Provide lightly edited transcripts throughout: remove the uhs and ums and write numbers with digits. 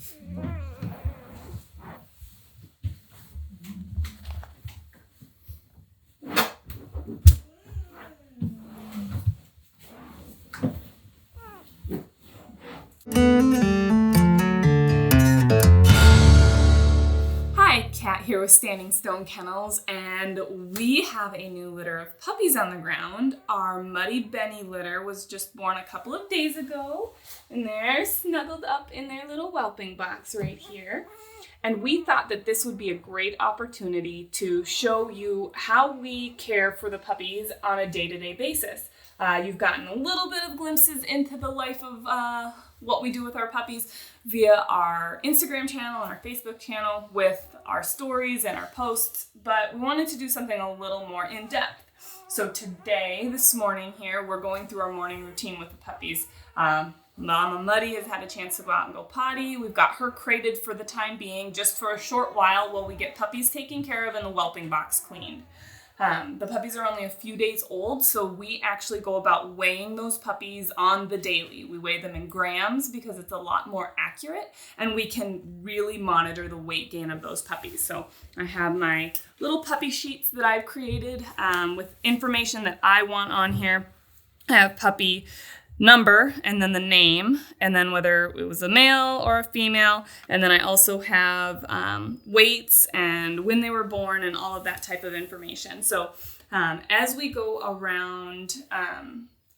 Hi, Kat here with Standing Stone Kennels, and we have a new litter of puppies on the ground. Our Muddy Benny litter was just born a couple of days ago, and they're snuggled up in their little whelping box right here. And we thought that this would be a great opportunity to show you how we care for the puppies on a day-to-day basis. You've gotten a little bit of glimpses into the life of what we do with our puppies via our Instagram channel and our Facebook channel with our stories and our posts, but we wanted to do something a little more in-depth. So today, this morning here, we're going through our morning routine with the puppies. Mama Muddy has had a chance to go out and go potty. We've got her crated for the time being, just for a short while we get puppies taken care of and the whelping box cleaned. The puppies are only a few days old, so we actually go about weighing those puppies on the daily. We weigh them in grams because it's a lot more accurate, and we can really monitor the weight gain of those puppies. So I have my little puppy sheets that I've created with information that I want on here. I have puppy number and then the name, and then whether it was a male or a female, and then I also have weights and when they were born and all of that type of information. So as we go around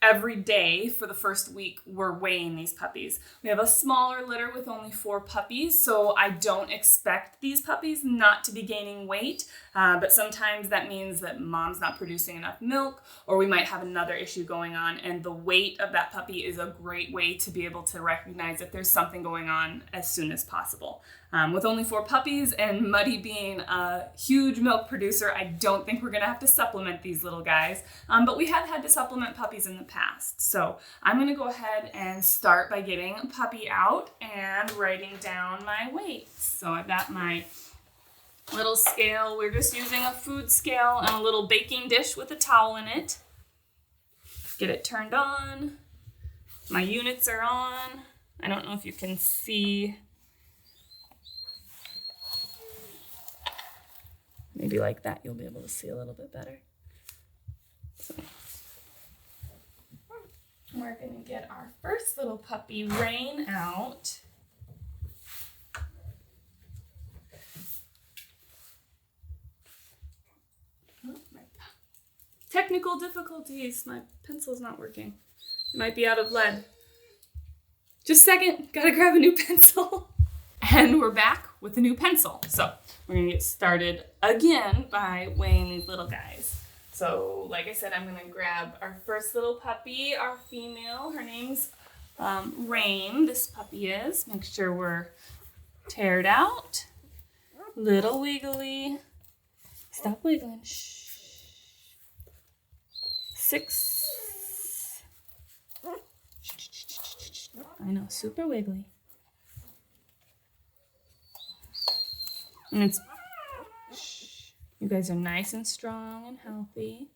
every day for the first week, we're weighing these puppies. We have a smaller litter with only 4 puppies, so I don't expect these puppies not to be gaining weight, but sometimes that means that mom's not producing enough milk, or we might have another issue going on, and the weight of that puppy is a great way to be able to recognize if there's something going on as soon as possible. With only 4 puppies and Muddy being a huge milk producer, I don't think we're going to have to supplement these little guys, but we have had to supplement puppies in the past. So I'm going to go ahead and start by getting a puppy out and writing down my weights. So I've got my little scale. We're just using a food scale and a little baking dish with a towel in it. Get it turned on. My units are on. I don't know if you can see. Maybe like that, you'll be able to see a little bit better. So we're going to get our first little puppy, Rain, out. Oh, technical difficulties. My pencil's not working. It might be out of lead. Just a second. Gotta grab a new pencil. And we're back with a new pencil. So we're going to get started again by weighing these little guys. So like I said, I'm going to grab our first little puppy, our female. Her name's Rain. This puppy is. Make sure we're teared out. Little wiggly. Stop wiggling. Shh. 6. I know, super wiggly. And it's, you guys are nice and strong and healthy.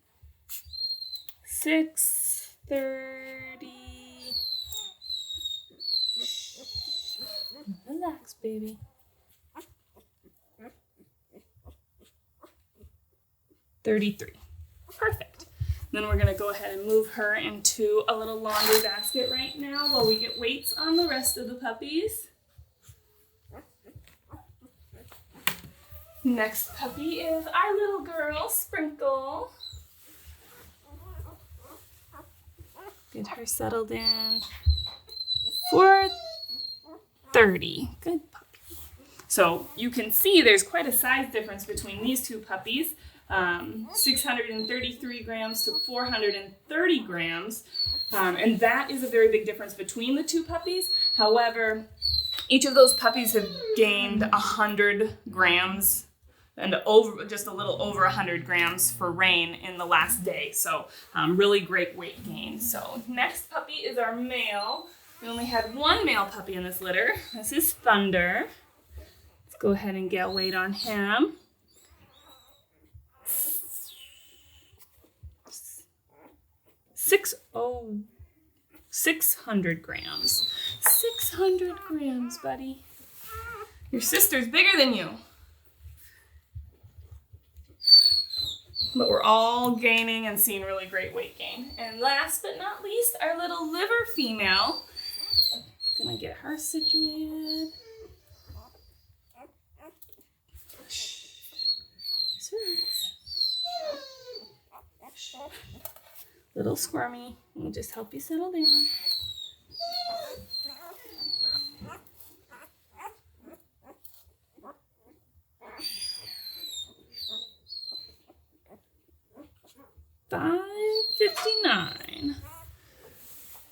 6:30. Relax, baby. 33. Perfect. Then we're going to go ahead and move her into a little laundry basket right now while we get weights on the rest of the puppies. Next puppy is our little girl, Sprinkle. Get her settled in. 4:30. Good puppy. So you can see there's quite a size difference between these two puppies. 633 grams to 430 grams. And that is a very big difference between the two puppies. However, each of those puppies have gained 100 grams and just a little over 100 grams for Rain in the last day. So really great weight gain. So next puppy is our male. We only had one male puppy in this litter. This is Thunder. Let's go ahead and get weight on him. 600 grams. 600 grams, buddy. Your sister's bigger than you. But we're all gaining and seeing really great weight gain. And last but not least, our little liver female. Gonna get her situated. Little squirmy. We'll just help you settle down. $5.59.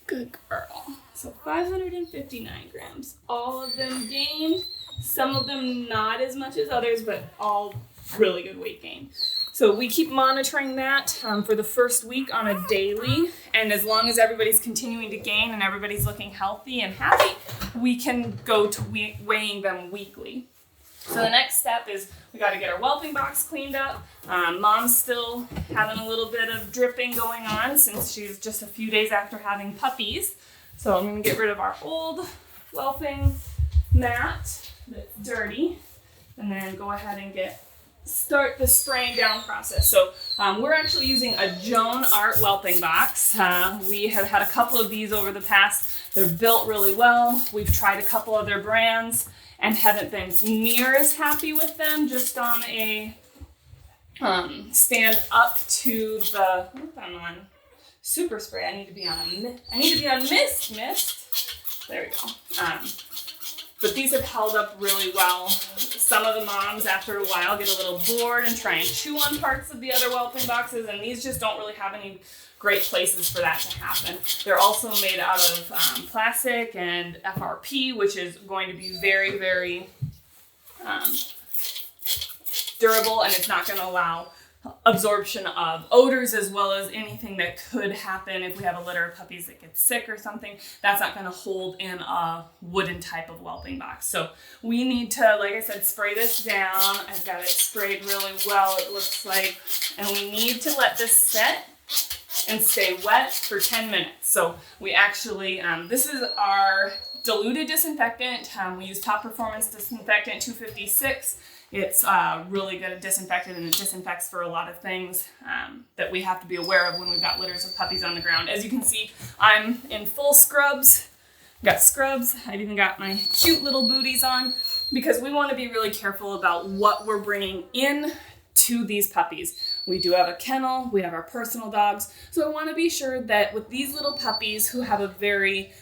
Good girl. So 559 grams. All of them gained. Some of them not as much as others, but all really good weight gain. So we keep monitoring that for the first week on a daily. And as long as everybody's continuing to gain and everybody's looking healthy and happy, we can go to weighing them weekly. So the next step is we got to get our whelping box cleaned up. Mom's still having a little bit of dripping going on since she's just a few days after having puppies. So I'm going to get rid of our old whelping mat that's dirty and then go ahead and start the spraying down process. So we're actually using a Jonart Whelping Box. We have had a couple of these over the past. They're built really well. We've tried a couple other brands and haven't been near as happy with them. Just on a stand up to the, I'm on super spray. I need to be on mist. There we go. But these have held up really well. Some of the moms, after a while, get a little bored and try and chew on parts of the other whelping boxes, and these just don't really have any great places for that to happen. They're also made out of plastic and FRP, which is going to be very, very durable, and it's not going to allow absorption of odors as well as anything that could happen if we have a litter of puppies that get sick or something. That's not going to hold in a wooden type of whelping box. So we need to, like I said, spray this down. I've got it sprayed really well, it looks like, and we need to let this set and stay wet for 10 minutes. So we actually, this is our diluted disinfectant. We use Top Performance Disinfectant 256. It's really good at disinfectant, and it disinfects for a lot of things that we have to be aware of when we've got litters of puppies on the ground. As you can see, I'm in full scrubs. I've got scrubs. I've even got my cute little booties on because we want to be really careful about what we're bringing in to these puppies. We do have a kennel. We have our personal dogs. So I want to be sure that with these little puppies who have a very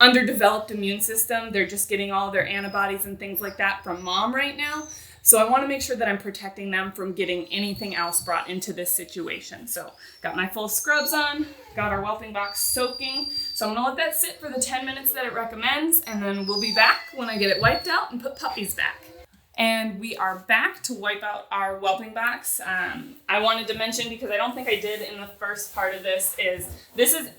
underdeveloped immune system. They're just getting all their antibodies and things like that from mom right now. So I want to make sure that I'm protecting them from getting anything else brought into this situation. So got my full scrubs on, got our whelping box soaking. So I'm going to let that sit for the 10 minutes that it recommends, and then we'll be back when I get it wiped out and put puppies back. And we are back to wipe out our whelping box. I wanted to mention, because I don't think I did in the first part of this is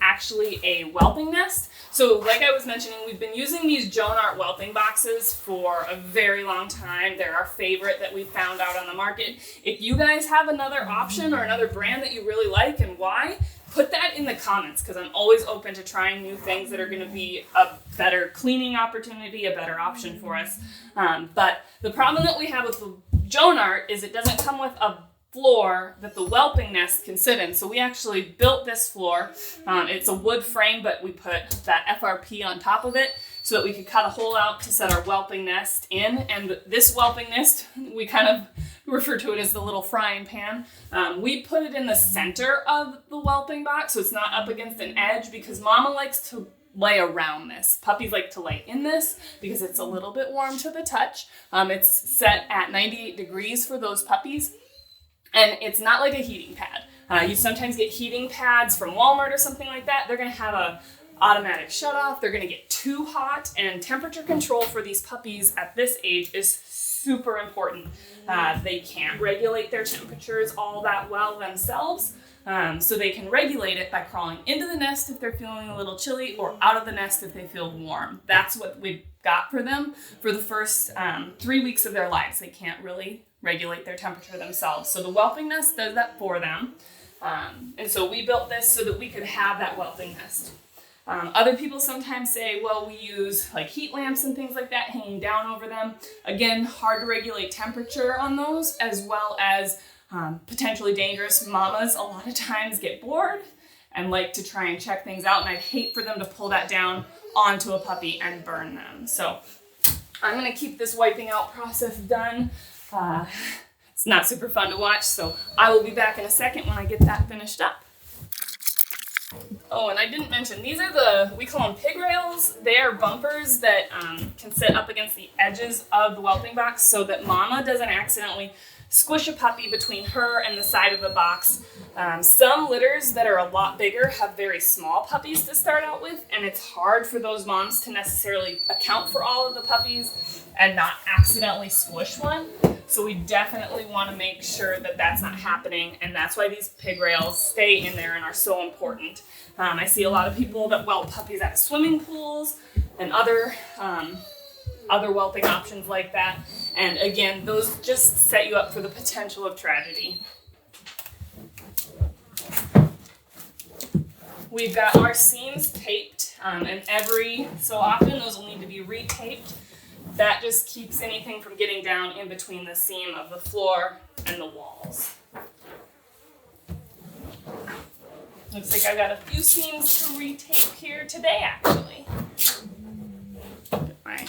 actually a whelping nest. So like I was mentioning, we've been using these Jonart whelping boxes for a very long time. They're our favorite that we found out on the market. If you guys have another option or another brand that you really like and why, put that in the comments, because I'm always open to trying new things that are going to be a better cleaning opportunity, a better option for us. But the problem that we have with the Jonart is it doesn't come with a floor that the whelping nest can sit in. So we actually built this floor. It's a wood frame, but we put that FRP on top of it so that we could cut a hole out to set our whelping nest in. And this whelping nest, we kind of refer to it as the little frying pan. We put it in the center of the whelping box, so it's not up against an edge, because mama likes to lay around this. Puppies like to lay in this because it's a little bit warm to the touch. It's set at 98 degrees for those puppies, and it's not like a heating pad. You sometimes get heating pads from Walmart or something like that. They're going to have a automatic shut off. They're going to get too hot, and temperature control for these puppies at this age is super important. They can't regulate their temperatures all that well themselves. So they can regulate it by crawling into the nest if they're feeling a little chilly, or out of the nest if they feel warm. That's what we've got for them for the first 3 weeks of their lives. They can't really regulate their temperature themselves. So the whelping nest does that for them. And so we built this so that we could have that whelping nest. Other people sometimes say, well, we use like heat lamps and things like that hanging down over them. Again, hard to regulate temperature on those, as well as potentially dangerous. Mamas a lot of times get bored and like to try and check things out, and I'd hate for them to pull that down onto a puppy and burn them. So I'm gonna keep this wiping out process done. It's not super fun to watch, so I will be back in a second when I get that finished up. Oh, and I didn't mention, these are we call them pig rails. They are bumpers that can sit up against the edges of the whelping box so that mama doesn't accidentally squish a puppy between her and the side of the box. Some litters that are a lot bigger have very small puppies to start out with, and it's hard for those moms to necessarily account for all of the puppies and not accidentally squish one. So we definitely want to make sure that that's not happening, and that's why these pig rails stay in there and are so important. I see a lot of people that whelp puppies at swimming pools and other whelping options like that. And again, those just set you up for the potential of tragedy. We've got our seams taped, and every so often those will need to be retaped. That just keeps anything from getting down in between the seam of the floor and the walls. Looks like I've got a few seams to retape here today, actually. Get my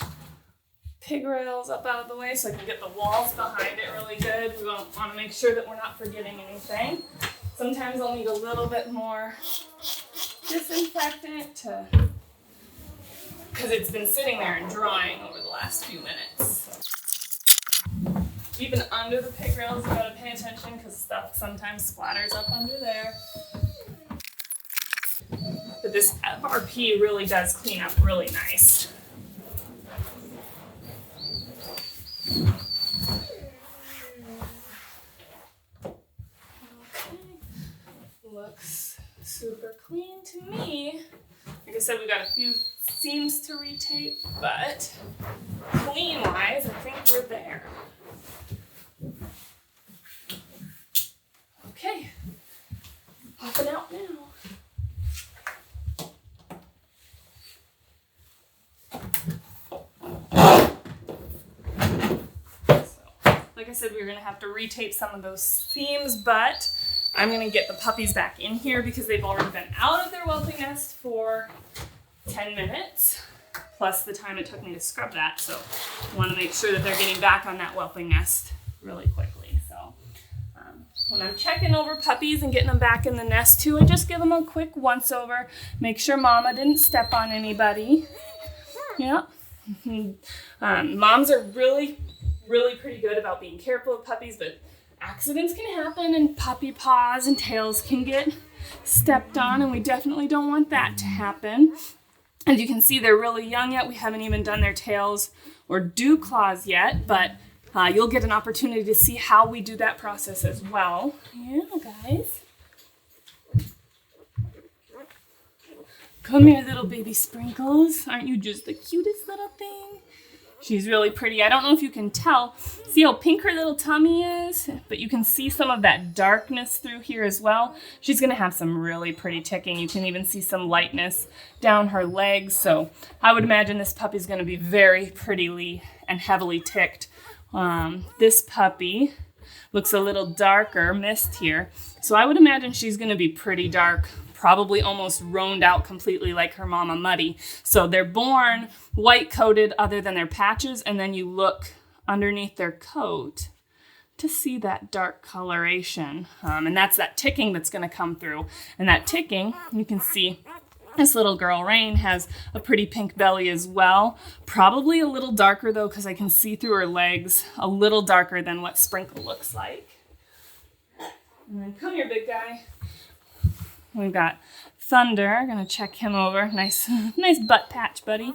pig rails up out of the way so I can get the walls behind it really good. We want to make sure that we're not forgetting anything. Sometimes I'll need a little bit more disinfectant because it's been sitting there and drying over the last few minutes. So. Even under the pig rails, you gotta pay attention because stuff sometimes splatters up under there. But this FRP really does clean up really nice. Okay, looks super clean to me. Like I said, we got a few seams to retape, but clean-wise, I think we're there. Okay, popping out now. Like I said, we were going to have to retape some of those seams, but I'm going to get the puppies back in here because they've already been out of their whelping nest for 10 minutes, plus the time it took me to scrub that. So I want to make sure that they're getting back on that whelping nest really quickly. So when I'm checking over puppies and getting them back in the nest too, I just give them a quick once over, make sure mama didn't step on anybody. Yeah. Moms are really pretty good about being careful of puppies, but accidents can happen and puppy paws and tails can get stepped on, and we definitely don't want that to happen. As you can see, they're really young yet. We haven't even done their tails or dew claws yet, but you'll get an opportunity to see how we do that process as well. Yeah, guys. Come here, little baby Sprinkles. Aren't you just the cutest little thing? She's really pretty. I don't know if you can tell. See how pink her little tummy is? But you can see some of that darkness through here as well. She's going to have some really pretty ticking. You can even see some lightness down her legs. So I would imagine this puppy's going to be very prettily and heavily ticked. This puppy looks a little darker, mist here. So I would imagine she's going to be pretty dark, probably almost roaned out completely like her mama Muddy. So they're born white coated other than their patches, and then you look underneath their coat to see that dark coloration. And that's that ticking that's going to come through. And that ticking, you can see this little girl, Rain, has a pretty pink belly as well. Probably a little darker though, because I can see through her legs, a little darker than what Sprinkle looks like. And then come here, big guy. We've got Thunder. Gonna check him over. Nice butt patch, buddy.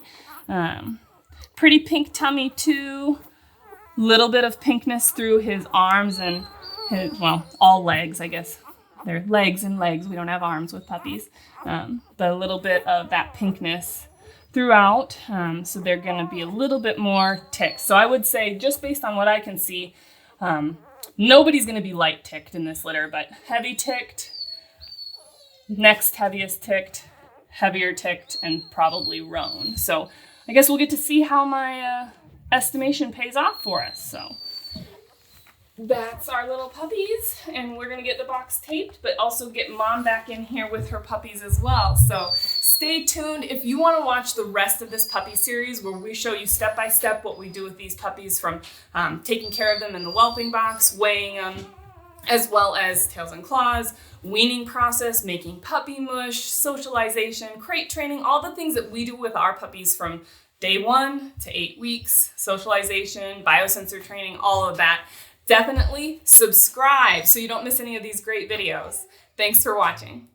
Pretty pink tummy too. Little bit of pinkness through his arms and his, well, all legs, I guess. They're legs and legs. We don't have arms with puppies. But a little bit of that pinkness throughout. So they're gonna be a little bit more ticked. So I would say, just based on what I can see, nobody's gonna be light ticked in this litter, but heavy ticked, next heaviest ticked, heavier ticked, and probably roan. So I guess we'll get to see how my estimation pays off for us. So that's our little puppies, and we're gonna get the box taped, but also get Mom back in here with her puppies as well. So stay tuned if you want to watch the rest of this puppy series, where we show you step by step what we do with these puppies, from taking care of them in the whelping box, weighing them, as well as tails and claws, weaning process, making puppy mush, socialization, crate training, all the things that we do with our puppies from day 1 to 8 weeks, socialization, biosensor training, all of that. Definitely subscribe so you don't miss any of these great videos. Thanks for watching.